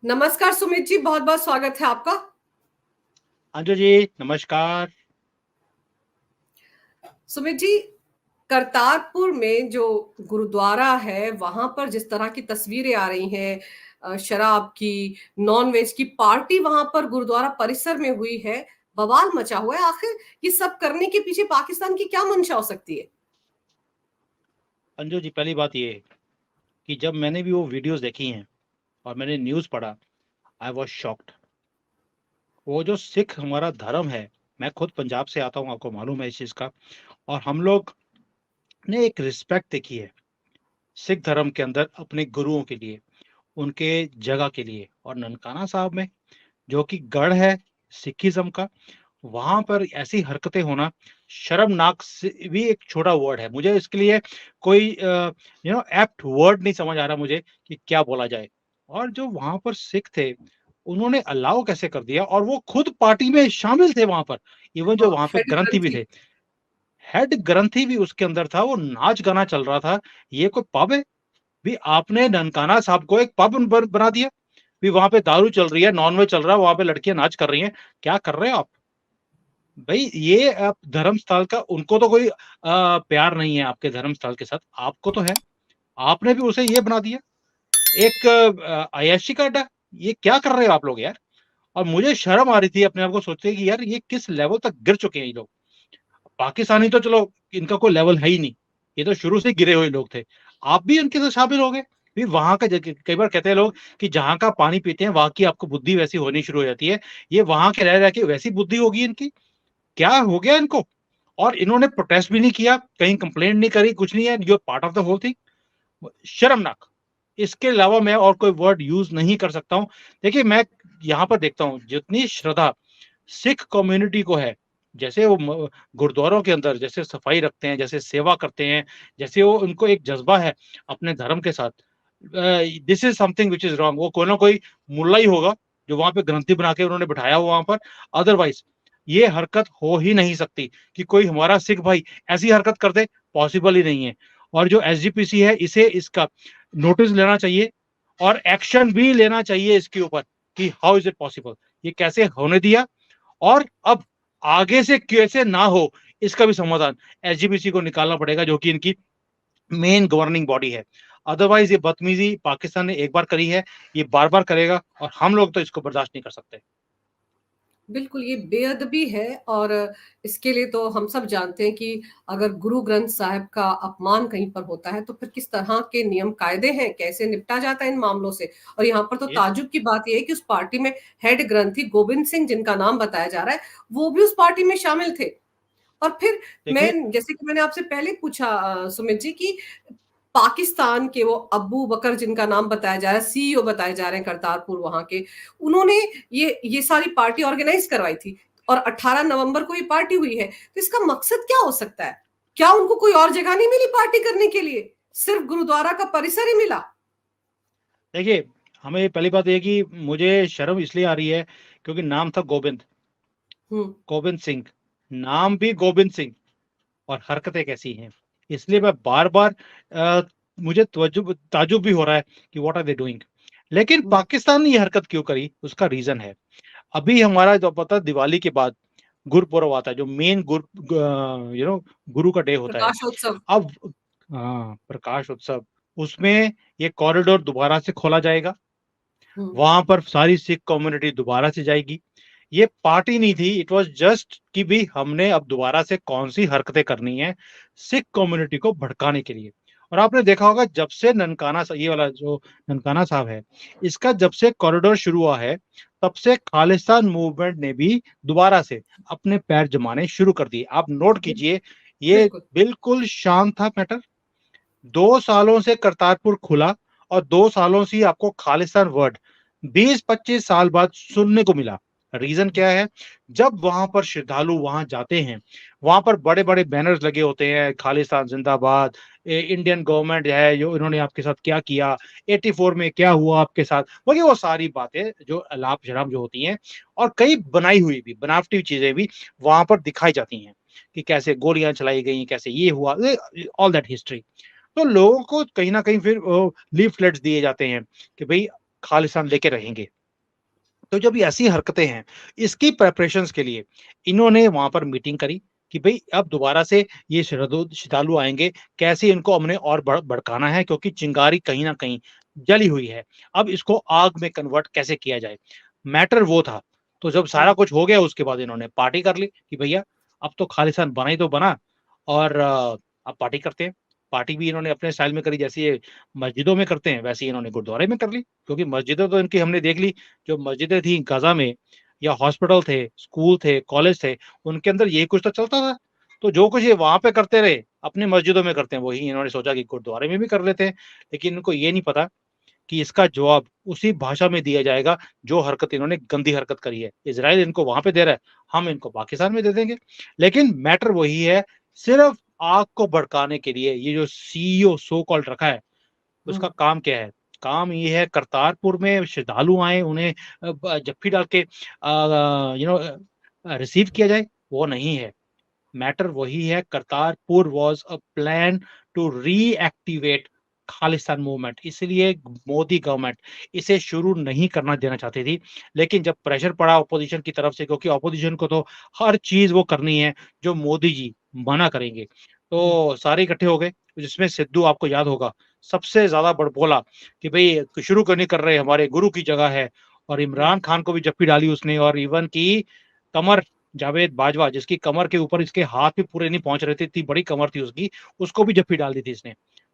नमस्कार सुमित जी, बहुत बहुत स्वागत है आपका। अंजू जी नमस्कार। सुमित जी, करतारपुर में जो गुरुद्वारा है वहां पर जिस तरह की तस्वीरें आ रही हैं, शराब की, नॉन वेज की पार्टी वहां पर गुरुद्वारा परिसर में हुई है, बवाल मचा हुआ है। आखिर ये सब करने के पीछे पाकिस्तान की क्या मंशा हो सकती है? अंजू जी, पहली बात ये है कि जब मैंने भी वो वीडियोस देखी हैं और मैंने न्यूज़ पढ़ा, आई वॉज शॉक्ड। वो जो सिख हमारा धर्म है, मैं खुद पंजाब से आता हूँ, आपको मालूम है इस चीज़ का। और हम लोग ने एक रिस्पेक्ट देखी है सिख धर्म के अंदर अपने गुरुओं के लिए, उनके जगह के लिए। और ननकाना साहब में जो कि गढ़ है सिखिज्म का, वहां पर ऐसी हरकतें होना शर्मनाक से भी एक छोटा वर्ड है। मुझे इसके लिए कोई एप्ट वर्ड नहीं समझ आ रहा मुझे कि क्या बोला जाए। और जो वहां पर सिख थे, उन्होंने अलाउ कैसे कर दिया, और वो खुद पार्टी में शामिल थे वहां पर। इवन जो हाँ, वहां पे हेड ग्रंथी भी ग्रंथी। थे, हेड ग्रंथी भी उसके अंदर था, वो नाच गाना चल रहा था। ये कोई पब है? भी आपने ननकाना साहब को एक पब बना दिया। भी वहां पे दारू चल रही है, नॉनवेज चल रहा है, वहां पे लड़कियां नाच कर रही हैं। क्या कर रहे हो आप भाई? ये आप धर्म स्थल का, उनको तो कोई प्यार नहीं है आपके धर्म स्थल के साथ, आपको तो है। आपने भी उसे ये बना दिया एक अय्याशी का अड्डा। ये क्या कर रहे हो आप लोग यार? और मुझे शर्म आ रही थी अपने आप को सोचते कि यार ये किस लेवल तक गिर चुके हैं ये लोग। पाकिस्तानी तो चलो, इनका कोई लेवल है ही नहीं, ये तो शुरू से गिरे हुए लोग थे। आप भी इनके साथ शामिल हो गए। भी वहां का कई बार कहते हैं लोग कि जहां का पानी पीते हैं वहां की आपको बुद्धि वैसी होनी शुरू हो जाती है। ये वहां के रह रह के वैसी बुद्धि होगी इनकी। क्या हो गया इनको? और इन्होंने प्रोटेस्ट भी नहीं किया, कहीं कंप्लेंट नहीं करी, कुछ नहीं है। You part of the whole thing. शर्मनाक। इसके अलावा मैं और कोई वर्ड यूज नहीं कर सकता हूं। देखिए, मैं यहाँ पर देखता हूँ जितनी श्रद्धा सिख कम्युनिटी को है, जैसे वो गुरुद्वारों के अंदर जैसे सफाई रखते हैं, जैसे सेवा करते हैं, जैसे वो उनको एक जज्बा है अपने धर्म के साथ। This is something which is wrong. वो कोई ना कोई मुल्ला ही होगा जो वहां पे ग्रंथि बना के उन्होंने बिठाया हुआ वहां पर। अदरवाइज ये हरकत हो ही नहीं सकती कि कोई हमारा सिख भाई ऐसी हरकत कर दे। पॉसिबल ही नहीं है। और जो एसजीपीसी है, इसे इसका नोटिस लेना चाहिए और एक्शन भी लेना चाहिए इसके ऊपर कि हाउ इज इट पॉसिबल, ये कैसे होने दिया। और अब आगे से कैसे ना हो, इसका भी समाधान एसजीपीसी को निकालना पड़ेगा, जो कि इनकी मेन गवर्निंग बॉडी है। अदरवाइज ये बदतमीजी पाकिस्तान ने एक बार करी है, ये बार बार करेगा, और हम लोग तो इसको बर्दाश्त नहीं कर सकते। बिल्कुल, ये बेअदबी है। और इसके लिए तो हम सब जानते हैं कि अगर गुरु ग्रंथ साहिब का अपमान कहीं पर होता है तो फिर किस तरह के नियम कायदे हैं, कैसे निपटा जाता है इन मामलों से। और यहाँ पर तो यस। ताजुब की बात यह है कि उस पार्टी में हेड ग्रंथी गोविंद सिंह, जिनका नाम बताया जा रहा है, वो भी उस पार्टी में शामिल थे। और फिर देखिए, मैं, जैसे कि मैंने आपसे पहले पूछा सुमित जी, कि पाकिस्तान के वो अब्बू बकर, जिनका नाम बताया जा रहा है, सीईओ बताए जा रहे हैं करतारपुर वहां के, उन्होंने ये सारी पार्टी ऑर्गेनाइज करवाई थी। और 18 नवंबर को ये पार्टी हुई है, तो इसका मकसद क्या हो सकता है? क्या उनको कोई और जगह नहीं मिली पार्टी करने के लिए? सिर्फ गुरुद्वारा का परिसर ही मिला? देखिए, हमें पहली बात ये कि मुझे शर्म इसलिए आ रही है क्योंकि नाम था गोविंद, हम्म। गोविंद सिंह। नाम भी गोविंद सिंह, और हरकतें कैसी हैं। इसलिए मैं बार बार मुझे ताजुब भी हो रहा है कि व्हाट आर दे डूइंग। लेकिन हम्म। पाकिस्तान ने ये हरकत क्यों करी, उसका रीजन है। अभी हमारा जो पता, दिवाली के बाद गुरुपुरब आता है, जो मेन गुरु का डे होता है। प्रकाशोत्सव। अब हाँ, प्रकाश उत्सव, उसमें ये कॉरिडोर दोबारा से खोला जाएगा। हम्म। वहां पर सारी सिख कम्युनिटी दोबारा से जाएगी। ये पार्टी नहीं थी, इट वाज जस्ट कि भी हमने अब दोबारा से कौन सी हरकतें करनी है सिख कम्युनिटी को भड़काने के लिए। और आपने देखा होगा, जब से ये वाला जो ननकाना साहब है, इसका जब से कॉरिडोर शुरू हुआ है, तब से खालिस्तान मूवमेंट ने भी दोबारा से अपने पैर जमाने शुरू कर दिए। आप नोट कीजिए, ये बिल्कुल। बिल्कुल शांत था मैटर। 2 सालों से करतारपुर खुला, और 2 सालों से ही आपको खालिस्तान वर्ड 20-25 साल बाद सुनने को मिला। रीजन क्या है? जब वहां पर श्रद्धालु वहां जाते हैं, वहां पर बड़े बड़े बैनर्स लगे होते हैं, खालिस्तान जिंदाबाद, इंडियन गवर्नमेंट है, जो इन्होंने आपके साथ क्या किया, 84 में क्या हुआ आपके साथ, वो सारी बातें जो अलाप शराब जो होती हैं, और कई बनाई हुई भी बनावटी चीजें भी वहां पर दिखाई जाती हैं कि कैसे गोलियां चलाई गई, कैसे ये हुआ, ऑल दैट हिस्ट्री। तो लोगों को कहीं ना कहीं फिर लीफलेट्स दिए जाते हैं कि भाई खालिस्तान लेके रहेंगे। तो जब ये ऐसी हरकतें हैं, इसकी प्रिपरेशंस के लिए इन्होंने वहाँ पर मीटिंग करी कि भई अब दोबारा से ये श्रद्धालु आएँगे, कैसे इनको हमने और भड़काना है, क्योंकि चिंगारी कहीं न कहीं जली हुई है। अब इसको आग में कन्वर्ट कैसे किया जाए? मैटर वो था। तो जब सारा हुँ, कुछ हो गया, उसके बाद इन्होंने पार्टी कर ली कि भैया अब तो खालिस्तान बना ही तो बना, और अब पार्टी करते हैं। पार्टी भी इन्होंने अपने स्टाइल में करी, जैसे ये मस्जिदों में करते हैं, वैसे ही इन्होंने गुरुद्वारे में कर ली। क्योंकि मस्जिदें तो इनकी हमने देख ली, जो मस्जिदें थी गाज़ा में, या हॉस्पिटल थे, स्कूल थे, कॉलेज थे, उनके अंदर यही कुछ तो चलता था। तो जो कुछ ये वहाँ पे करते रहे, अपनी मस्जिदों में करते हैं, वही इन्होंने सोचा कि गुरुद्वारे में भी कर लेते हैं। लेकिन इनको ये नहीं पता कि इसका जवाब उसी भाषा में दिया जाएगा, जो हरकत इन्होंने गंदी हरकत करी है। इज़राइल इनको वहाँ पे दे रहा है, हम इनको पाकिस्तान में दे देंगे। लेकिन मैटर वही है, सिर्फ़ आग को भड़काने के लिए ये जो सीईओ सो कॉल्ड रखा है, हुँ। उसका काम क्या है? काम ये है करतारपुर में श्रद्धालु आएँ, उन्हें जप्फी डाल के रिसीव किया जाए, वो नहीं है। मैटर वही है, Kartarpur was a plan to reactivate Khalistan movement, इसलिए मोदी गवर्नमेंट इसे शुरू नहीं करना देना चाहती थी। लेकिन जब प्रेशर पड़ा अपोज़िशन की तरफ से, क्योंकि अपोज़िशन को तो हर चीज़ वो करनी है जो मोदी जी मना करेंगे। हुँ, तो सारे इकट्ठे हो गए, जिसमें सिद्धू आपको याद होगा, सबसे ज़्यादा बड़बोला कि भई शुरू क्यों नहीं कर रहे, हमारे गुरु की जगह है। और हुँ, इमरान खान को भी जप्फी डाली उसने, और इवन की कमर जावेद बाजवा, जिसकी कमर के ऊपर इसके हाथ भी पूरे नहीं पहुँच रहे थे, इतनी बड़ी कमर थी उसकी, उसको भी जप्फी डाल दी थी इसने,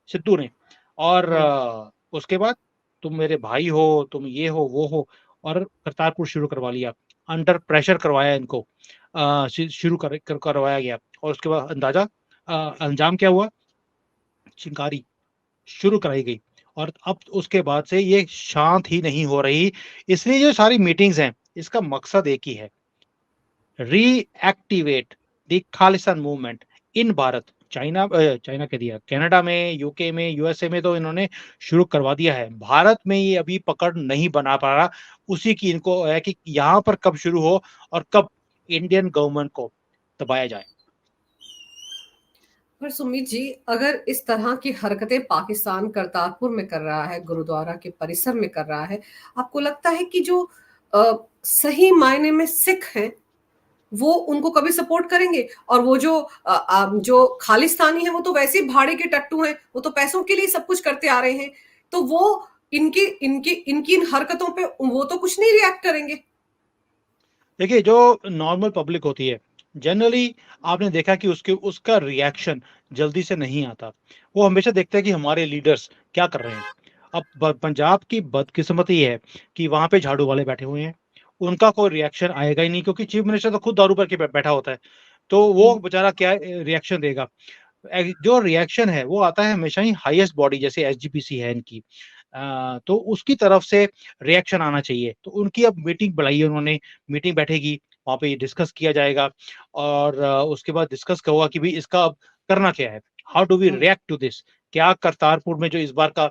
सिद्धू ने। और हुँ। उसके बाद तुम मेरे भाई हो, तुम ये हो, वो हो, और करतारपुर शुरू करवा लिया। अंडर प्रेशर करवाया इनको, शुरू करवाया गया, और उसके बाद अंजाम क्या हुआ? चिंगारी शुरू कराई गई। और अब उसके बाद से ये शांत ही नहीं हो रही। इसलिए जो सारी मीटिंग्स हैं, इसका मकसद एक ही है, reactivate the Khalistan movement in Bharat. China कह दिया, कनाडा में, यूके में, यूएसए में तो इन्होंने शुरू करवा दिया है। भारत में ये अभी पकड़ नहीं बना पा रहा। उसी की इनको है कि यहाँ पर कब शुरू हो और कब इंडियन गवर्नमेंट को दबाया जाए। पर सुमित जी, अगर इस तरह की हरकतें पाकिस्तान करतारपुर में कर रहा है, गुरुद्वारा के परिसर में कर रहा है, आपको लगता है कि जो सही मायने में सिख हैं, वो उनको कभी सपोर्ट करेंगे? और वो जो खालिस्तानी है, वो तो वैसे ही भाड़े के टट्टू हैं, वो तो पैसों के लिए सब कुछ करते आ रहे हैं। तो वो इनकी इनकी इनकी इन हरकतों पे वो तो कुछ नहीं रिएक्ट करेंगे। देखिए, जो नॉर्मल पब्लिक होती है, जनरली आपने देखा कि उसके उसका रिएक्शन जल्दी से नहीं आता। वो हमेशा देखते हैं कि हमारे लीडर्स क्या कर रहे हैं। अब पंजाब की बदकिस्मती है कि वहाँ पे झाड़ू वाले बैठे हुए हैं। उनका कोई रिएक्शन आएगा ही नहीं, क्योंकि चीफ मिनिस्टर तो खुद दारू भर के बैठा होता है। तो वो हुँ, बेचारा क्या रिएक्शन देगा? जो रिएक्शन है वो आता है हमेशा ही हाईएस्ट बॉडी, जैसे एसजीपीसी है इनकी। तो उसकी तरफ से रिएक्शन आना चाहिए। तो उनकी अब मीटिंग बुलाई है उन्होंने, मीटिंग बैठेगी, वहाँ पे ये डिस्कस किया जाएगा, और उसके बाद डिस्कस होगा कि भई इसका अब करना क्या है? How do we hmm, react to this? क्या करतारपुर में जो इस बार का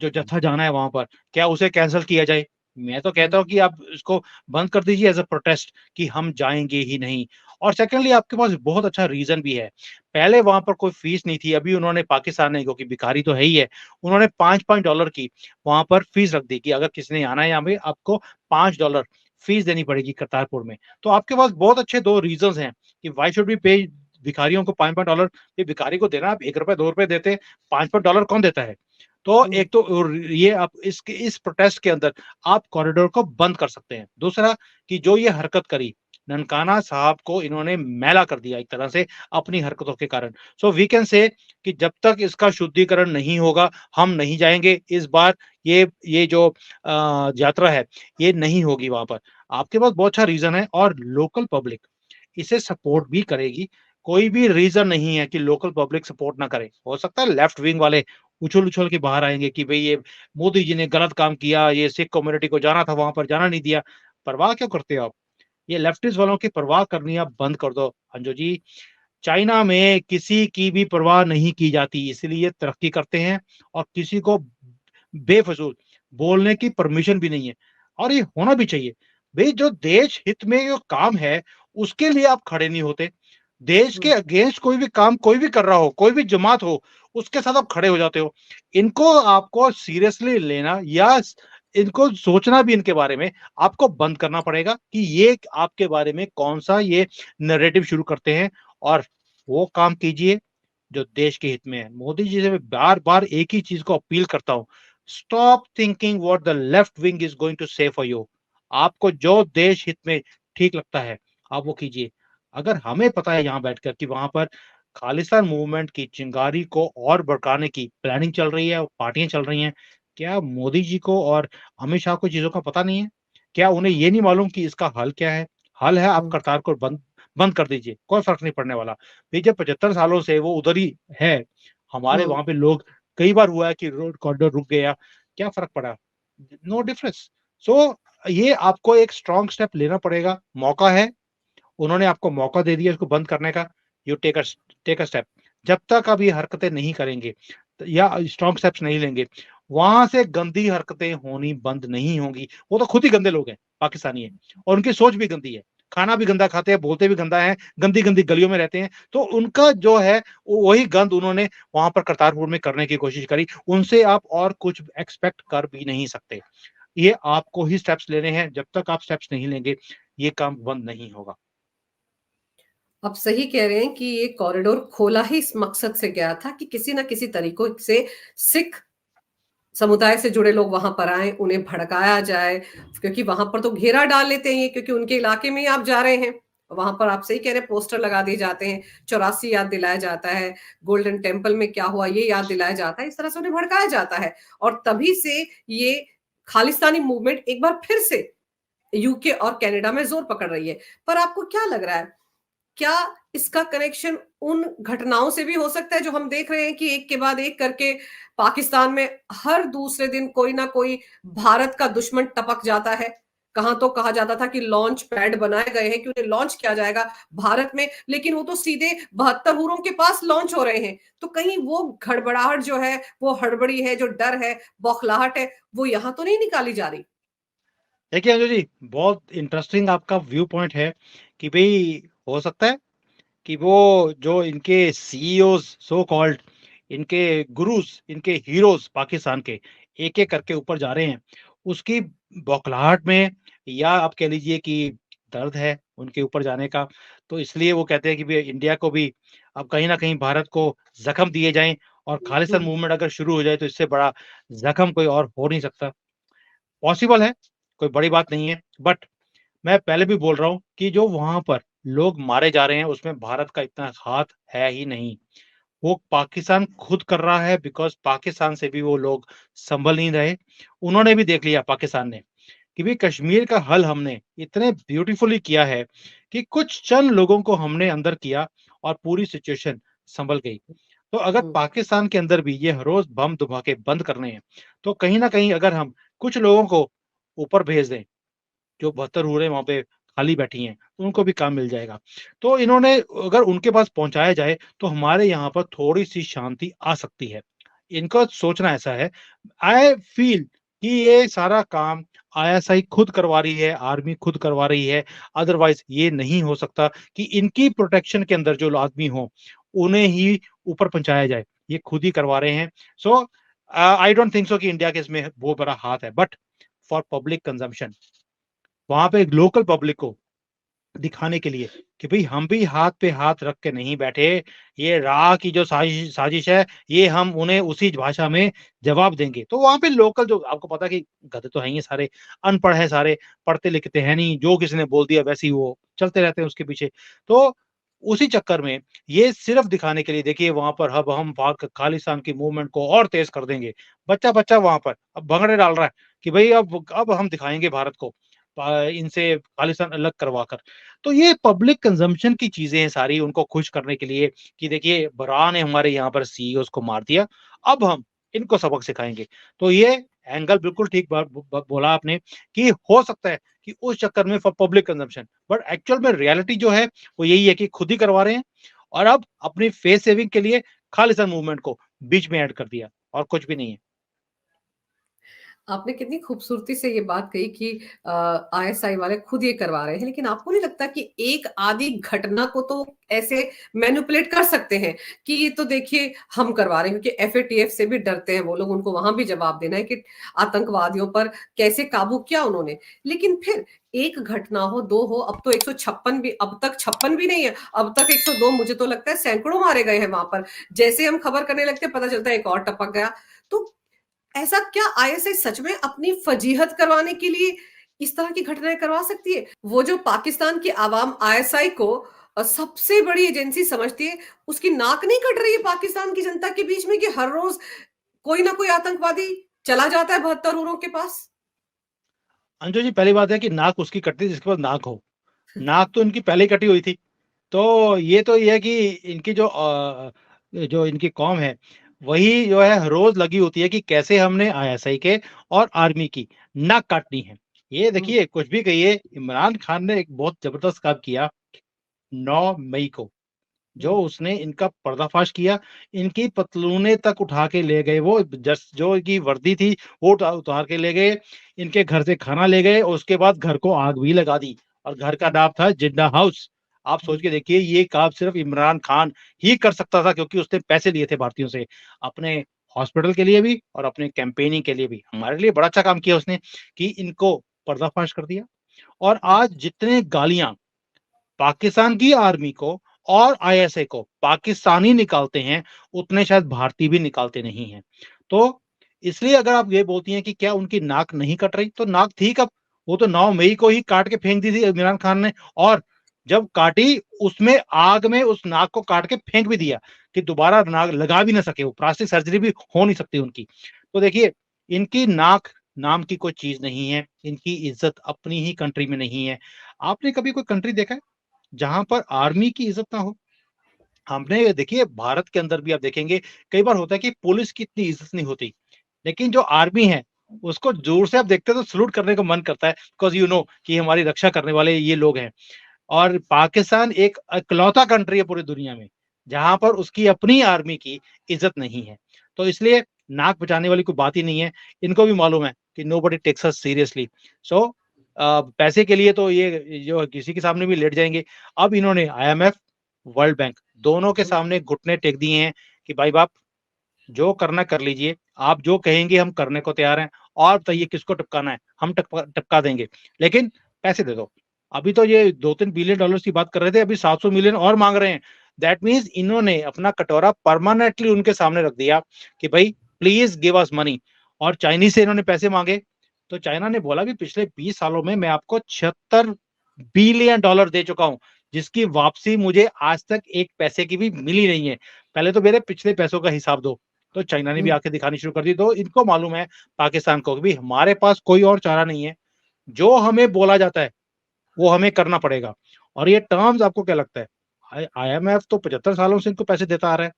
जो जत्था जाना है वहाँ पर, क्या उसे कैंसल किया जाए? मैं तो हुँ, कहता हूँ कि आप इसको बंद कर दीजिए एज़ अ प्रोटेस्ट, कि हम जाएँगे ही नहीं। और सेकंडली आपके पास बहुत अच्छा रीज़न भी है। पहले वहाँ पर कोई फीस नहीं थी, अभी उन्होंने पाकिस्तान ने, क्योंकि भिखारी तो है ही है, उन्होंने $5 की वहाँ पर फीस रख दी कि अगर किसी ने आना है यहाँ पे, आपको $5 फीस देनी पड़ेगी करतारपुर में। तो आपके पास बहुत अच्छे 2 रीज़न्स हैं कि व्हाई शुड वी पे भिखारियों को $5 ये भिखारी को देना, आप ₹1 ₹2 देते, $5 कौन देता है? तो हुँ, एक तो और ये आप इस प्रोटेस्ट के अंदर आप कॉरिडोर को बंद कर सकते हैं। दूसरा, कि जो ये हरकत करी, ननकाना साहब को इन्होंने मैला कर दिया एक तरह से अपनी हरकतों के कारण। सो वी कैन से कि जब तक इसका शुद्धिकरण नहीं होगा, हम नहीं जाएँगे। इस बार ये जो यात्रा है, ये नहीं होगी वहाँ पर। आपके पास बहुत अच्छा रीज़न है, और लोकल पब्लिक इसे सपोर्ट भी करेगी। कोई भी रीज़न नहीं है कि लोकल पब्लिक सपोर्ट ना करे। हो सकता है लेफ्ट विंग वाले उछल-उछल के बाहर आएँगे कि भई ये मोदी जी ने गलत काम किया, ये सिख कम्युनिटी को जाना था, वहाँ पर जाना नहीं दिया। परवाह क्यों करते हो आप? ये लेफ्टिस्ट वालों की परवाह करनी आप बंद कर दो, अंजू जी। चाइना में किसी की भी परवाह नहीं की जाती, इसीलिए तरक्की करते हैं, और किसी को बेफिज़ूल बोलने की परमिशन भी नहीं है, और ये होना भी चाहिए। भई जो देश हित में जो काम है, उसके लिए आप खड़े नहीं होते। देश के हुँ, अगेंस्ट कोई भी काम कोई भी कर रहा हो, कोई भी जमात हो, उसके साथ आप खड़े हो जाते हो। इनको आपको सीरियसली लेना, या इनको सोचना भी इनके बारे में आपको बंद करना पड़ेगा कि ये आपके बारे में कौन-सा ये नैरेटिव शुरू करते हैं और वो काम कीजिए जो देश के हित में है। मोदी जी से मैं बार-बार एक ही चीज़ को अपील करता हूँ, stop thinking what the left wing is going to say for you. आपको जो देश हित में ठीक लगता है, आप वो कीजिए। अगर हमें पता है यहाँ बैठकर कि वहाँ पर खालिस्तान मूवमेंट की चिंगारी को और भड़काने की प्लानिंग चल रही है, पार्टियाँ चल रही हैं, क्या मोदी जी को और अमित शाह को चीज़ों का पता नहीं है? क्या उन्हें ये नहीं मालूम कि इसका हल क्या है? हल है आप हुँ, करतारपुर बंद बंद कर दीजिए, कोई फ़र्क नहीं पड़ने वाला। देखिए 75 सालों से वो उधर ही है, हमारे हुँ। वहाँ पे लोग कई बार हुआ है कि रोड कॉरिडोर रुक गया, क्या फ़र्क पड़ा? No difference. सो ये आपको एक स्ट्रॉन्ग स्टेप लेना पड़ेगा, मौका है, उन्होंने आपको मौका दे दिया इसको बंद करने का, यू टेक अ स्टेप। जब तक आप ये हरकतें नहीं करेंगे या स्ट्रॉन्ग स्टेप्स नहीं लेंगे, वहाँ से गंदी हरकतें होनी बंद नहीं होंगी। वो तो खुद ही गंदे लोग हैं, पाकिस्तानी हैं और उनकी सोच भी गंदी है। खाना भी गंदा खाते हैं, बोलते भी गंदा हैं, गंदी-गंदी गलियों में रहते हैं। तो उनका जो है वही गंद उन्होंने वहाँ पर करतारपुर में करने की कोशिश करी। उनसे आप और कुछ एक्सपेक्ट कर भी नहीं सकते। ये आपको ही स्टेप्स लेने हैं, जब तक आप स्टेप्स नहीं लेंगे, ये काम बंद नहीं होगा। आप सही कह रहे हैं कि ये कॉरिडोर खोला ही इस मकसद से गया था कि किसी न किसी तरीकों से सिख समुदाय से जुड़े लोग वहां पर आए, उन्हें भड़काया जाए, क्योंकि वहां पर तो घेरा डाल लेते हैं ये, क्योंकि उनके इलाके में ही आप जा रहे हैं। वहां पर आप सही कह रहे हैं, पोस्टर लगा दिए जाते हैं, 84 याद दिलाया जाता है, गोल्डन टेम्पल में क्या हुआ ये याद दिलाया जाता है, इस तरह से उन्हें भड़काया जाता है। और तभी से ये खालिस्तानी मूवमेंट एक बार फिर से यूके और कनाडा में जोर पकड़ रही है। पर आपको क्या लग रहा है, क्या इसका कनेक्शन उन घटनाओं से भी हो सकता है जो हम देख रहे हैं कि एक के बाद एक करके पाकिस्तान में हर दूसरे दिन कोई ना कोई भारत का दुश्मन टपक जाता है। कहां तो कहा जाता था कि लॉन्च पैड बनाए गए हैं कि उन्हें लॉन्च किया जाएगा भारत में, लेकिन वो तो सीधे 72 हुरों के पास लॉन्च हो रहे हैं। तो कहीं वो गड़बड़ाहट जो है, वो हड़बड़ी है, जो डर है, बौखलाहट है, वो यहां तो नहीं निकाली जा रही? देखिए अंजू जी, बहुत इंटरेस्टिंग आपका व्यू पॉइंट है कि भई हो सकता है कि वो जो इनके सीईओज़ सो कॉल्ड इनके गुरुज़, इनके हीरोज़ पाकिस्तान के एक-एक करके ऊपर जा रहे हैं, उसकी बौखलाहट में या आप कह लीजिए कि दर्द है उनके ऊपर जाने का, तो इसलिए वो कहते हैं कि भई इंडिया को भी अब कहीं न कहीं भारत को ज़ख्म दिए जाएँ और खालिस्तान हम्म, मूवमेंट अगर शुरू हो जाए तो इससे बड़ा ज़ख्म कोई और हो नहीं सकता। पॉसिबल है, कोई बड़ी बात नहीं है, बट मैं पहले भी बोल रहा हूँ कि जो वहाँ पर लोग मारे जा रहे हैं, उसमें भारत का इतना हाथ है ही नहीं। वो पाकिस्तान खुद कर रहा है बिकॉज़ पाकिस्तान से भी वो लोग सँभल नहीं रहे। उन्होंने भी देख लिया पाकिस्तान ने कि भई कश्मीर का हल हमने इतने ब्यूटीफुली किया है कि कुछ चंद लोगों को हमने अंदर किया और पूरी सिचुएशन सँभल गई। तो अगर हम्म, पाकिस्तान के अंदर भी ये हर रोज़ बम धमाके बंद करने हैं, तो कहीं न कहीं अगर हम कुछ लोगों को ऊपर भेज दें जो 72 हुरें वहाँ पे खाली बैठी हैं, उनको भी काम मिल जाएगा। तो इन्होंने अगर उनके पास पहुँचाया जाए, तो हमारे यहाँ पर थोड़ी-सी शांति आ सकती है। इनका सोचना ऐसा है। आई फ़ील कि ये सारा काम आईएसआई खुद करवा रही है, आर्मी खुद करवा रही है, अदरवाइज़ ये नहीं हो सकता कि इनकी प्रोटेक्शन के अंदर जो आदमी हों, उन्हें ही ऊपर पहुँचाया जाए। ये खुद ही करवा रहे हैं। सो आई डोंट थिंक सो कि इंडिया के इसमें बहुत बड़ा हाथ है, बट फॉर पब्लिक कंजम्पशन वहाँ पे एक लोकल पब्लिक को दिखाने के लिए कि भई हम भी हाथ पे हाथ रख के नहीं बैठे, ये राह की जो साजिश साजिश है, ये हम उन्हें उसी भाषा में जवाब देंगे। तो वहाँ पे लोकल जो आपको पता है कि गधे तो हैं ही सारे, अनपढ़ हैं सारे, पढ़ते-लिखते हैं नहीं, जो किसी ने बोल दिया वैसे ही वो चलते रहते हैं उसके पीछे। तो उसी चक्कर में ये सिर्फ़ दिखाने के लिए देखिए वहाँ पर अब हम पाक खालिस्तान की मूवमेंट को और तेज़ कर देंगे। बच्चा-बच्चा वहाँ पर अब भंगड़े डाल रहा है कि भई अब हम दिखाएँगे भारत को इनसे खालिस्तान अलग करवा कर। तो ये पब्लिक कंज़म्पशन की चीज़ें हैं सारी उनको खुश करने के लिए कि देखिए बराह ने हमारे यहाँ पर सीईओज़ को मार दिया, अब हम इनको सबक सिखाएँगे। तो ये एंगल बिल्कुल ठीक बात बोला आपने कि हो सकता है कि उस चक्कर में for public consumption but actual में रियलिटी जो है वो यही है कि खुद ही करवा रहे हैं और अब अपनी फेस सेविंग के लिए खालिस्तान मूवमेंट को बीच में ऐड कर दिया और कुछ भी नहीं है। आपने कितनी खूबसूरती से ये बात कही कि आईएसआई वाले खुद ये करवा रहे हैं, लेकिन आपको नहीं लगता कि एक आधी घटना को तो ऐसे मैनिपुलेट कर सकते हैं कि ये तो देखिए हम करवा रहे हैं, क्योंकि एफएटीएफ से भी डरते हैं वो लोग, उनको वहां भी जवाब देना है कि आतंकवादियों पर कैसे काबू किया उन्होंने। लेकिन फिर एक घटना हो, दो हो, अब तो 156 भी, अब तक 56 भी नहीं है, अब तक 102, मुझे तो लगता है सैकड़ों मारे गए हैं वहां पर। जैसे हम खबर करने लगते हैं पता चलता है एक और टपक गया। तो ऐसा क्या आईएसआई सच में अपनी फजीहत करवाने के लिए इस तरह की घटनाएं करवा सकती है? वो जो पाकिस्तान की आवाम आईएसआई को सबसे बड़ी एजेंसी समझती है, उसकी नाक नहीं कट रही है पाकिस्तान की जनता के बीच में कि हर रोज कोई ना कोई आतंकवादी चला जाता है 72 उरों के पास। अंजू जी, पहली बात है कि नाक उसकी कटती है जिसके पास नाक हो। नाक तो इनकी पहले ही कटी हुई थी। तो ये है कि इनकी जो इनकी कौम है, वही जो है रोज लगी होती है कि कैसे हमने आईएसआई के और आर्मी की नाक काटनी है। ये हम्म, देखिए, कुछ भी कहिए, इमरान खान ने एक बहुत जबरदस्त काम किया 9 मई को, जो हम्म, उसने इनका पर्दाफाश किया। इनकी पतलूने तक उठा के ले गए, वो जो इनकी वर्दी थी वो उतार के ले गए, इनके घर से खाना ले गए और उसके बाद घर को आग भी लगा दी। और घर का नाम था जिन्ना हाउस। आप सोच हम्म, के देखिए, ये काम सिर्फ इमरान खान ही कर सकता था, क्योंकि उसने पैसे लिए थे भारतीयों से, अपने हॉस्पिटल के लिए भी और अपने कैंपेनिंग के लिए भी। हमारे लिए बड़ा अच्छा काम किया उसने कि इनको पर्दाफाश कर दिया। और हम्म, आज जितने गालियां पाकिस्तान की आर्मी को और आईएसआई को पाकिस्तानी निकालते हैं, उतने शायद भारतीय भी निकालते नहीं हैं। तो इसलिए अगर आप ये बोलती हैं कि क्या उनकी नाक नहीं कट रही, तो नाक थी कब? वो तो 9 मई को ही काट के फेंक दी थी इमरान खान ने। और जब काटी, उसमें आग में उस नाक को काट के फेंक भी दिया कि दोबारा नाक लगा भी ना सके, वो प्लास्टिक सर्जरी भी हो नहीं सकती उनकी। तो देखिए, इनकी नाक नाम की कोई चीज नहीं है, इनकी इज्जत अपनी ही कंट्री में नहीं है। आपने कभी कोई कंट्री देखा है जहां पर आर्मी की इज्जत ना हो? हमने देखिए, भारत के अंदर भी आप देखेंगे, कई बार होता है कि पुलिस की इतनी इज्जत नहीं होती, लेकिन जो आर्मी है, उसको दूर से आप देखते हो तो सैल्यूट करने का मन करता है, बिकॉज़ कि हमारी रक्षा करने वाले ये लोग हैं। और पाकिस्तान एक इकलौता कंट्री है पूरी दुनिया में, जहाँ पर उसकी अपनी आर्मी की इज़्ज़त नहीं है। तो इसलिए नाक बचाने वाली कोई बात ही नहीं है। इनको भी मालूम है कि नोबडी टेक्स अस सीरियसली। सो पैसे के लिए तो ये जो किसी के सामने भी लेट जाएँगे। अब इन्होंने आईएमएफ, वर्ल्ड बैंक दोनों के हम्म, सामने घुटने टेक दिए हैं कि भाई बाप, जो करना कर लीजिए, आप जो कहेंगे हम करने को तैयार हैं, और बताइए किसको टपकाना है, हम टपका देंगे, लेकिन पैसे दे दो। अभी तो ये 2-3 बिलियन डॉलर्स की बात कर रहे थे, अभी 700 मिलियन और माँग रहे हैं। दैट मीन्स इन्होंने अपना कटोरा परमानेंटली उनके सामने रख दिया कि भाई प्लीज़ गिव अस मनी। और चाइनीज़ से इन्होंने पैसे माँगे, तो चाइना ने बोला भी पिछले 20 सालों में मैं आपको 76 बिलियन डॉलर दे चुका हूँ, जिसकी वापसी मुझे आज तक 1 पैसे की भी मिली नहीं है। पहले तो मेरे पिछले पैसों का हिसाब दो। तो चाइना ने भी हम्म। आंखें दिखानी शुरू कर दी। तो इनको मालूम है पाकिस्तान को कि भई हमारे पास कोई और चारा नहीं है। जो हमें बोला जाता है, वो हमें करना पड़ेगा। और ये टर्म्स आपको क्या लगता है? आईएमएफ तो 75 सालों से इनको पैसे देता आ रहा है।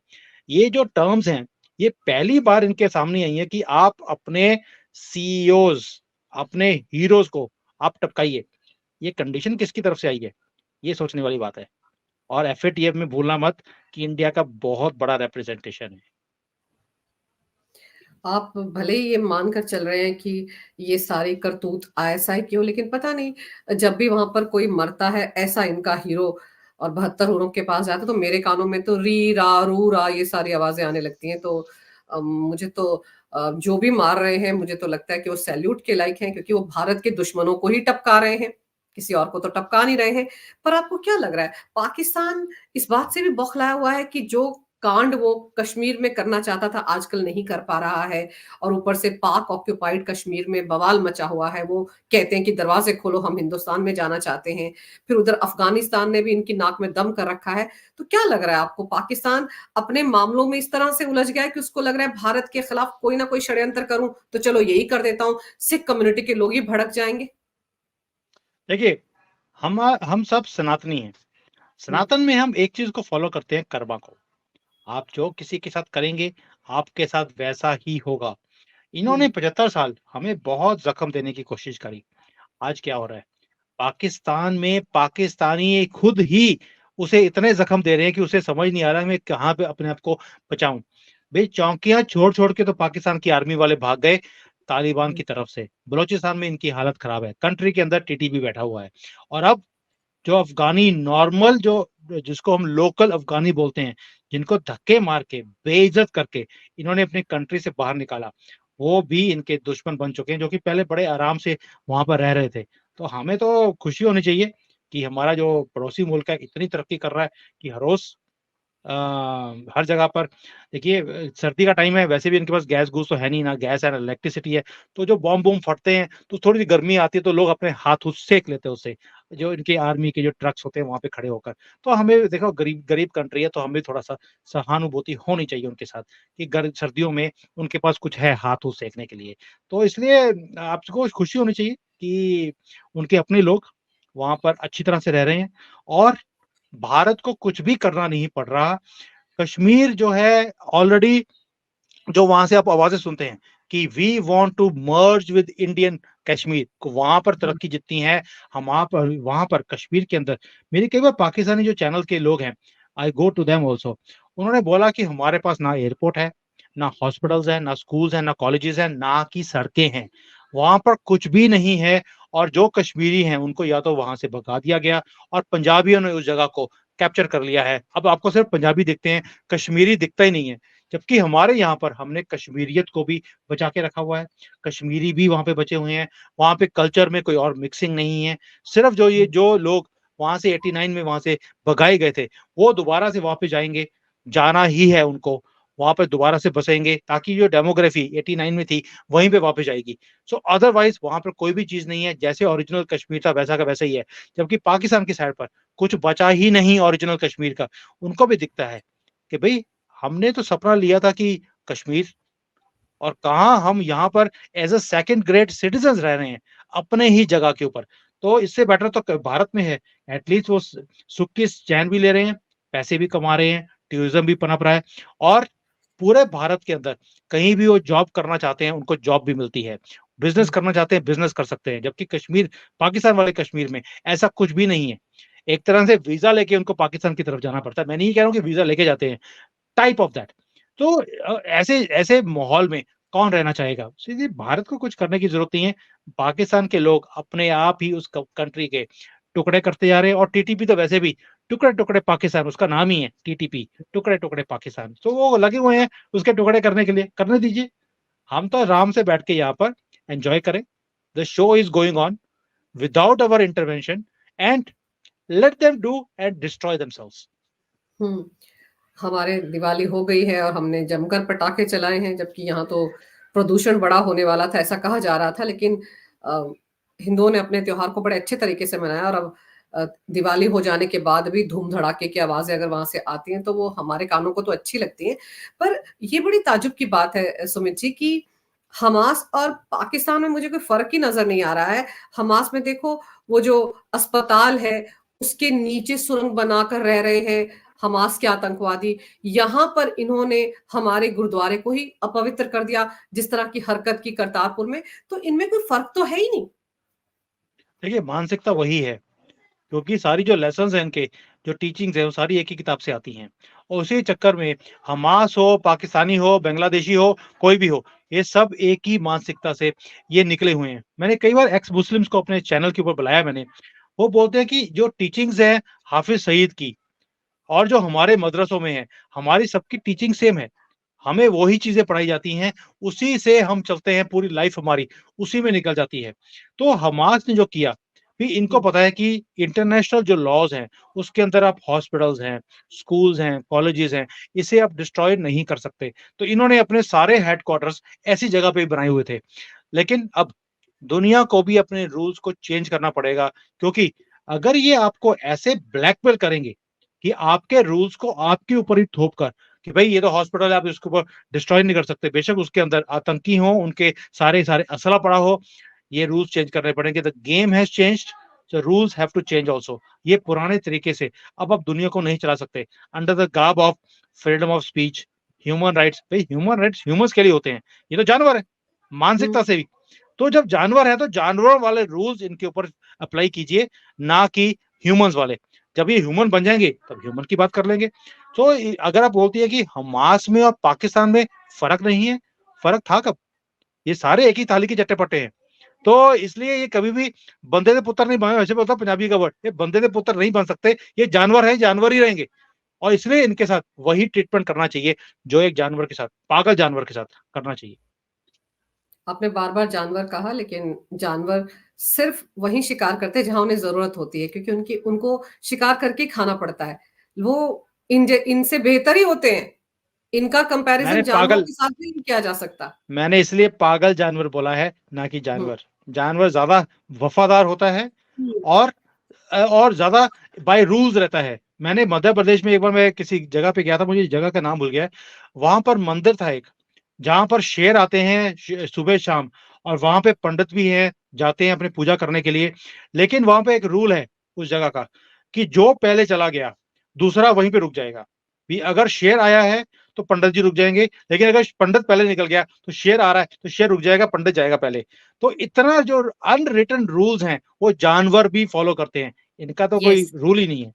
ये जो टर्म्स हैं, ये पहली बार इनके सामने आई है कि आप अपने सीईओज़, अपने हीरोज़ को आप टपकाइए। ये कंडीशन किसकी तरफ से आई है? ये सोचने वाली बात है। और एफएटीएफ में भूलना मत कि इंडिया का बहुत बड़ा रिप्रेजेंटेशन है। आप भले ही ये मानकर चल रहे हैं कि ये सारी करतूत आईएसआई की हो, लेकिन पता नहीं जब भी वहां पर कोई मरता है ऐसा इनका हीरो और 72 हुरों के पास जाता है, तो मेरे कानों में तो री रा रू रा ये सारी आवाजें आने लगती हैं। तो मुझे तो जो भी मार रहे हैं, मुझे तो लगता है कि वो सैल्यूट के लायक हैं, क्योंकि वो भारत के दुश्मनों को ही टपका रहे हैं, किसी और को तो टपका नहीं रहे हैं। पर आपको क्या लग रहा है, पाकिस्तान इस बात से भी बौखलाया हुआ है कि जो कांड वो कश्मीर में करना चाहता था आजकल नहीं कर पा रहा है, और ऊपर से पाक ऑक्यूपाइड कश्मीर में बवाल मचा हुआ है, वो कहते हैं कि दरवाजे खोलो हम हिंदुस्तान में जाना चाहते हैं। फिर उधर अफगानिस्तान ने भी इनकी नाक में दम कर रखा है। तो क्या लग रहा है आपको, पाकिस्तान अपने मामलों में इस तरह से उलझ गया है कि उसको लग रहा है भारत के खिलाफ कोई ना कोई षड्यंत्र करूं तो चलो यही कर देता हूं, सिख कम्युनिटी के लोग ही भड़क जाएंगे। देखिए, हम सब सनातनी हैं। हम्म, सनातन में हम एक चीज़ को फ़ॉलो करते हैं, कर्मा को। आप जो किसी के साथ करेंगे, आपके साथ वैसा ही होगा। इन्होंने हम्म, 75 साल हमें बहुत ज़ख्म देने की कोशिश करी। आज क्या हो रहा है? पाकिस्तान में पाकिस्तानी खुद ही उसे इतने ज़ख्म दे रहे हैं कि उसे समझ नहीं आ रहा है मैं कहाँ पे अपने आप को बचाऊँ। भई चौकियाँ छोड़-छोड़ के तो पाकिस्तान की आर्मी वाले भाग गए। तालिबान की तरफ से। बलूचिस्तान में इनकी हालत खराब है, कंट्री के अंदर टीटीपी बैठा हुआ है। और अब जो अफगानी नॉर्मल, जो जिसको हम लोकल अफगानी बोलते हैं, जिनको धक्के मार के बेइज्जत करके इन्होंने अपनी कंट्री से बाहर निकाला, वो भी इनके दुश्मन बन चुके हैं, जो कि पहले बड़े आराम से वहां पर रह रहे थे। तो हमें तो खुशी होनी चाहिए कि हमारा जो पड़ोसी मुल्क है इतनी तरक्की कर रहा है कि हर रोज अ, हर जगह पर देखिए, सर्दी का टाइम है, वैसे भी इनके पास गैस गूस तो है नहीं, ना गैस है ना इलेक्ट्रिसिटी है। तो जो बॉम्ब बूम फटते हैं तो थोड़ी सी गर्मी आती है, तो लोग अपने हाथ उस सेक लेते हैं उससे, जो इनके आर्मी के जो ट्रक्स होते हैं वहां पे खड़े होकर। तो हमें देखो, गरीब गरीब कंट्री है, तो हमें थोड़ा सा सहानुभूति होनी चाहिए उनके साथ, कि सर्दियों में उनके पास कुछ है हाथ उस सेकने के लिए। तो इसलिए आपको खुशी होनी चाहिए कि उनके अपने लोग वहां पर अच्छी तरह से रह रहे हैं, और भारत को कुछ भी करना नहीं पड़ रहा। कश्मीर जो है ऑलरेडी, जो वहां से आप आवाजें सुनते हैं कि we want to merge with Indian Kashmir, को वहां पर हुँ, तरक्की जितनी है, हम वहां पर कश्मीर के अंदर, मेरे कई बार पाकिस्तानी जो चैनल के लोग हैं, आई गो टू देम ऑल्सो, उन्होंने बोला कि हमारे पास ना एयरपोर्ट है, ना हुँ, हॉस्पिटल्स है, ना स्कूल्स है, ना कॉलेजेस है, ना की सड़कें हैं, वहां पर कुछ भी नहीं है। और जो कश्मीरी हैं उनको या तो वहां से भगा दिया गया, और पंजाबियों ने उस जगह को कैप्चर कर लिया है। अब आपको सिर्फ पंजाबी दिखते हैं, कश्मीरी दिखता ही नहीं है। जबकि हमारे यहाँ पर हमने कश्मीरियत को भी बचा के रखा हुआ है, कश्मीरी भी वहाँ पे बचे हुए हैं, वहाँ पे कल्चर में कोई और मिक्सिंग नहीं है। सिर्फ हुँ, जो लोग वहाँ से 89 में वहाँ से भगाए गए थे, वो दोबारा से वहाँ पे जाएंगे, जाना ही है उनको, वहाँ पे दोबारा से बसेंगे, ताकि जो डेमोग्राफी 89 में थी वहीं पे वापस आएगी। सो अदरवाइज वहाँ पर कोई भी चीज नहीं है, जैसे ओरिजिनल कश्मीर था वैसा का वैसा ही है। जबकि पाकिस्तान की साइड पर कुछ बचा ही नहीं ओरिजिनल कश्मीर का। उनको भी दिखता है कि भाई, हमने तो सपना लिया था कि कश्मीर, और कहाँ हम यहाँ पर as a second grade citizen रह रहे हैं अपने ही जगह के ऊपर। तो इससे बेटर तो भारत में है, एटलीस्ट वो सुख की चैन भी ले रहे हैं, पैसे भी कमा रहे हैं, टूरिज्म भी पनप रहा है, और पूरे भारत के अंदर कहीं भी वो जॉब करना चाहते हैं उनको जॉब भी मिलती है, बिजनेस हुँ, करना चाहते हैं बिजनेस कर सकते हैं। जबकि कश्मीर, पाकिस्तान वाले कश्मीर में ऐसा कुछ भी नहीं है। एक तरह से वीजा लेके उनको पाकिस्तान की तरफ जाना पड़ता है। मैं नहीं कह रहा हूँ कि वीजा लेके जाते हैं, टाइप ऑफ दैट। तो ऐसे ऐसे माहौल में कौन रहना चाहेगा? सीधे भारत को कुछ करने की जरूरत नहीं है। पाकिस्तान के लोग अपने आप ही उस कंट्री के टुकड़े करते जा रहे हैं, और टीटीपी तो वैसे भी टुकड़े टुकड़े पाकिस्तान, उसका नाम ही है टीटीपी, टुकड़े टुकड़े पाकिस्तान। तो वो लगे हुए हैं उसके टुकड़े करने के लिए, करने दीजिए। हम तो आराम से बैठ के यहाँ पर एंजॉय करें। The show is going on without our intervention, and let them do and destroy themselves. हुँ। हमारे दिवाली हो गई है और हमने जमकर पटाखे चलाए हैं, जबकि यहाँ तो प्रदूषण बड़ा होने वाला था, ऐसा कहा जा रहा था। लेकिन अ, हिंदुओं ने अपने त्योहार को बड़े अच्छे तरीके से मनाया और अब दिवाली हो जाने के बाद भी धूम-धड़ाके की आवाज़ें अगर वहाँ से आती हैं, तो वो हमारे कानों को तो अच्छी लगती हैं। पर ये बड़ी ताज्जुब की बात है सुमित जी कि हमास और पाकिस्तान में मुझे कोई फ़र्क ही नज़र नहीं आ रहा है। हमास में देखो, वो जो अस्पताल है, उसके नीचे सुरंग बनाकर रह रहे हैं हमास के आतंकवादी। यहाँ पर इन्होंने हमारे गुरुद्वारे को ही अपवित्र कर दिया, जिस तरह की हरकत की करतारपुर में, तो इनमें कोई फ़र्क तो है ही नहीं। देखिए, मानसिकता वही है, क्योंकि सारी जो लेसन्स हैं इनके, जो टीचिंग्स है, वो सारी एक ही किताब से आती हैं। और उसी चक्कर में हमास हो, पाकिस्तानी हो, बांग्लादेशी हो, कोई भी हो, ये सब एक ही मानसिकता से ये निकले हुए हैं। मैंने कई बार एक्स मुस्लिम्स को अपने चैनल के ऊपर बुलाया मैंने, वो बोलते हैं कि जो टीचिंग्स है हाफिज सईद की, और जो हमारे मदरसों में है, हमारी सबकी टीचिंग सेम है। हमें वही चीज़ें पढ़ाई जाती हैं, उसी से हम चलते हैं, पूरी लाइफ़ हमारी उसी में निकल जाती है। तो हमास ने जो किया, भी इनको हुँ, पता है कि इंटरनेशनल जो लॉज़ हैं, उसके अंदर आप हॉस्पिटल्स हैं, स्कूल्स हैं, कॉलेजेस हैं, इसे आप डिस्ट्रॉय नहीं कर सकते। तो इन्होंने अपने सारे हेडक्वार्टर्स ऐसी जगह पे बनाए हुए थे। लेकिन अब दुनिया को भी अपने रूल्स को चेंज करना पड़ेगा, क्योंकि अगर ये आपको ऐसे ब्लैकमेल करेंगे कि आपके रूल्स को आपके ऊपर ही थोप कर, कि भाई ये तो हॉस्पिटल है, आप इसके ऊपर डिस्ट्रॉय नहीं कर सकते, बेशक उसके अंदर आतंकी हो, उनके सारे सारे असला पड़ा हो, ये रूल्स चेंज करने पड़ेंगे। The game has changed, so rules have to change also. ये पुराने तरीके से अब आप दुनिया को नहीं चला सकते under the garb of freedom of speech, human rights. भाई ह्यूमन राइट्स ह्यूमंस के लिए होते हैं, ये तो जानवर है हुँ। मानसिकता से भी। तो जब जानवर है तो जानवरों वाले रूल्स इनके ऊपर अप्लाई कीजिए, ना कि ह्यूमंस वाले। जब ये ह्यूमन बन जाएंगे तब ह्यूमन की बात कर लेंगे। तो अगर आप बोलती है कि हमास में और पाकिस्तान में फर्क नहीं है, फर्क था कब? ये सारे एक ही थाली के चट्टे पट्टे हैं। तो इसलिए ये कभी भी बंदे दे पुत्र नहीं बने, वैसे बोलता पंजाबी का वर्ड, ये बंदे दे पुत्र नहीं बन सकते, ये जानवर है, जानवर ही रहेंगे। और इसलिए इनके साथ वही ट्रीटमेंट करना चाहिए जो एक जानवर के साथ, पागल जानवर के साथ करना चाहिए। आपने बार-बार जानवर कहा, लेकिन जानवर सिर्फ वहीं शिकार करते हैं जहाँ उन्हें ज़रूरत होती है, क्योंकि उनको शिकार करके ही खाना पड़ता है। वो इनसे बेहतर ही होते हैं। इनका मैंने कंपैरिज़न जानवरों पागल के साथ भी नहीं किया जा सकता। मैंने इसलिए पागल जानवर बोला है, ना कि हुँ, जानवर। जानवर ज़्यादा वफ़ादार होता है हुँ, और और ज़्यादा बाय रूल्स रहता है। मैंने मध्य प्रदेश में एक बार मैं किसी जगह पे गया था, मुझे जगह का नाम भूल गया है। वहाँ पर मंदिर था एक, जहाँ पर शेर आते हैं श सुबह-शाम, और वहाँ पे पंडित भी हैं, जाते हैं अपनी पूजा करने के लिए। लेकिन वहाँ पे एक रूल है उस जगह का, कि जो पहले चला गया, दूसरा वहीं पे रुक जाएगा। भी अगर शेर आया है, तो पंडित जी रुक जाएँगे, लेकिन अगर पंडित पहले निकल गया, तो शेर आ रहा है, तो शेर रुक जाएगा, पंडित जाएगा पहले। तो इतना जो अनरिटन रूल्स हैं, वो जानवर भी फॉलो करते हैं। इनका तो कोई येस। रूल ही नहीं है।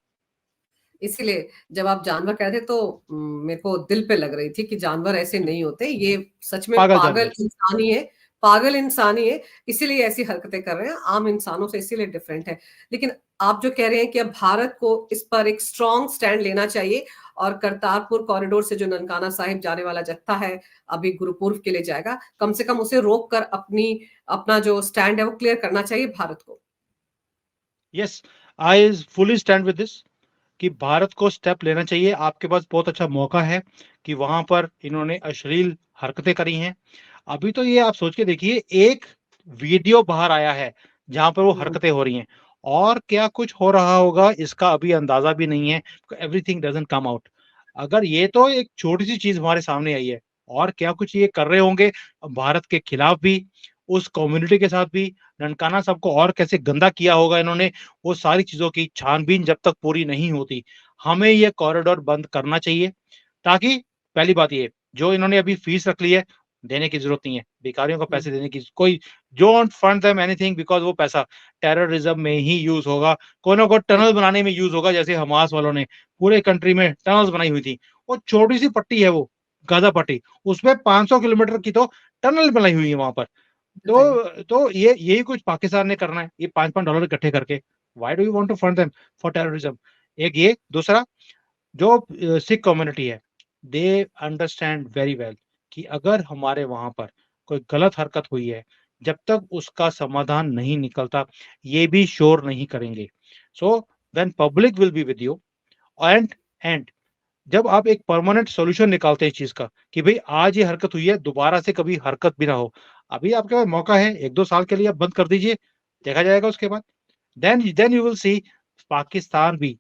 इसीलिए जब आप जानवर कह रहे थे तो मेरे को दिल पे लग रही थी कि जानवर ऐसे नहीं होते, ये सच में पागल पागल जानवर। इंसान ही है, पागल इंसान ही है, इसीलिए ऐसी हरकतें कर रहे हैं, आम इंसानों से इसीलिए डिफरेंट है। लेकिन आप जो कह रहे हैं कि अब भारत को इस पर एक स्ट्रॉन्ग स्टैंड लेना चाहिए और करतारपुर कॉरिडोर से जो ननकाना साहिब जाने वाला जत्था है, अभी गुरुपूर्व के लिए जाएगा, कम से कम उसे रोक कर अपना जो स्टैंड है वो क्लियर करना चाहिए भारत को। Yes, I fully stand with this, कि भारत को स्टेप लेना चाहिए। आपके पास बहुत अच्छा मौका है कि वहाँ पर इन्होंने अश्लील हरकतें करी हैं। अभी तो ये आप सोच के देखिए, एक वीडियो बाहर आया है, जहाँ पर वो हुँ, हरकतें हो रही हैं, और क्या कुछ हो रहा होगा इसका अभी अंदाज़ा भी नहीं है। Everything doesn't come out. अगर ये तो एक छोटी-सी चीज़ हमारे सामने आई है, और क्या कुछ ये कर रहे होंगे भारत के खिलाफ भी, उस कम्युनिटी के साथ भी, ननकाना साहब को और कैसे गंदा किया होगा इन्होंने, वो सारी चीज़ों की छानबीन जब तक पूरी नहीं होती, हमें ये कॉरिडोर बंद करना चाहिए। ताकि पहली बात ये, जो इन्होंने अभी फीस रख ली है, देने की ज़रूरत नहीं है। भिखारियों को हुँ, पैसे देने की कोई, don't fund them anything, because वो पैसा टेररिज़्म में ही यूज़ होगा। कोई ना कोई टनल बिल्कुल, बनाने में यूज़ होगा, जैसे हमास वालों ने पूरे कंट्री में टनल्स बनाई हुई थी। वो छोटी-सी पट्टी है वो, गाज़ा पट्टी, उसमें 500 किलोमीटर की तो टनल बनाई हुई है वहाँ पर। बताइए। तो ये यही कुछ पाकिस्तान ने करना है, ये $5-5 इकट्ठे करके। Why do you want to fund them for terrorism? एक ये, दूसरा, जो सिख कम्युनिटी है, दे अंडरस्टैंड वेरी वेल कि अगर हमारे वहाँ पर कोई गलत हरकत हुई है, जब तक उसका समाधान नहीं निकलता, ये भी श्योर नहीं करेंगे। So when public will be with you, and and जब आप एक परमानेंट सॉल्यूशन निकालते हैं इस चीज़ का, कि भई आज ये हरकत हुई है, दोबारा से कभी हरकत भी ना हो। अभी आपके पास मौका है, 1-2 साल के लिए आप बंद कर दीजिए, देखा जाएगा उसके बाद। Then you will see, Pakistan भी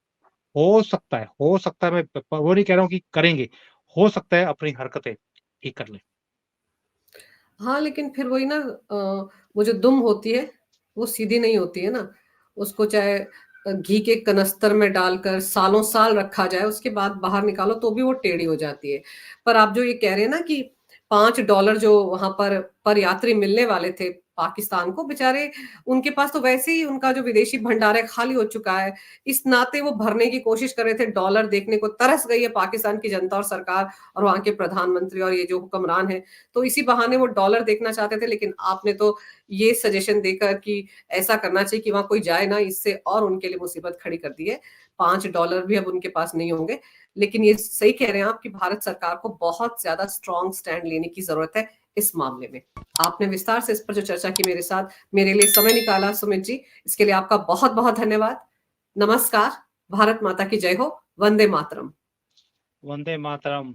हो सकता है, मैं वो नहीं कह रहा हूँ कि करेंगे, हो सकता है अपनी हरकतें ठीक कर लें। हाँ, लेकिन फिर वही ना वो जो दुम होती है, वो सीधी नहीं होती है ना। उसको चाहे घी के कनस्तर में डालकर सालों-साल रखा जाए, उसके बाद बाहर निकालो तो भी वो टेढ़ी हो जाती है। पर आप जो ये कह रहे हैं ना कि $5 जो वहाँ पर यात्री मिलने वाले थे पाकिस्तान को, बेचारे उनके पास तो वैसे ही उनका जो विदेशी भंडार है खाली हो चुका है। इस नाते वो भरने की कोशिश कर रहे थे, डॉलर देखने को तरस गई है पाकिस्तान की जनता और सरकार और वहाँ के प्रधानमंत्री और ये जो हुक्मरान हैं। तो इसी बहाने वो डॉलर देखना चाहते थे, लेकिन आपने तो ये सजेशन देकर कि ऐसा करना चाहिए कि वहाँ कोई जाए ना, इससे और उनके लिए मुसीबत खड़ी कर दी है। $5 भी अब उनके पास नहीं होंगे। लेकिन ये सही कह रहे हैं आप कि भारत सरकार को बहुत ज़्यादा स्ट्रॉन्ग स्टैंड लेने की ज़रूरत है इस मामले में। आपने विस्तार से इस पर जो चर्चा की मेरे साथ, मेरे लिए समय निकाला सुमित जी, इसके लिए आपका बहुत-बहुत धन्यवाद। नमस्कार, भारत माता की जय हो, वंदे मातरम। वंदे मातरम।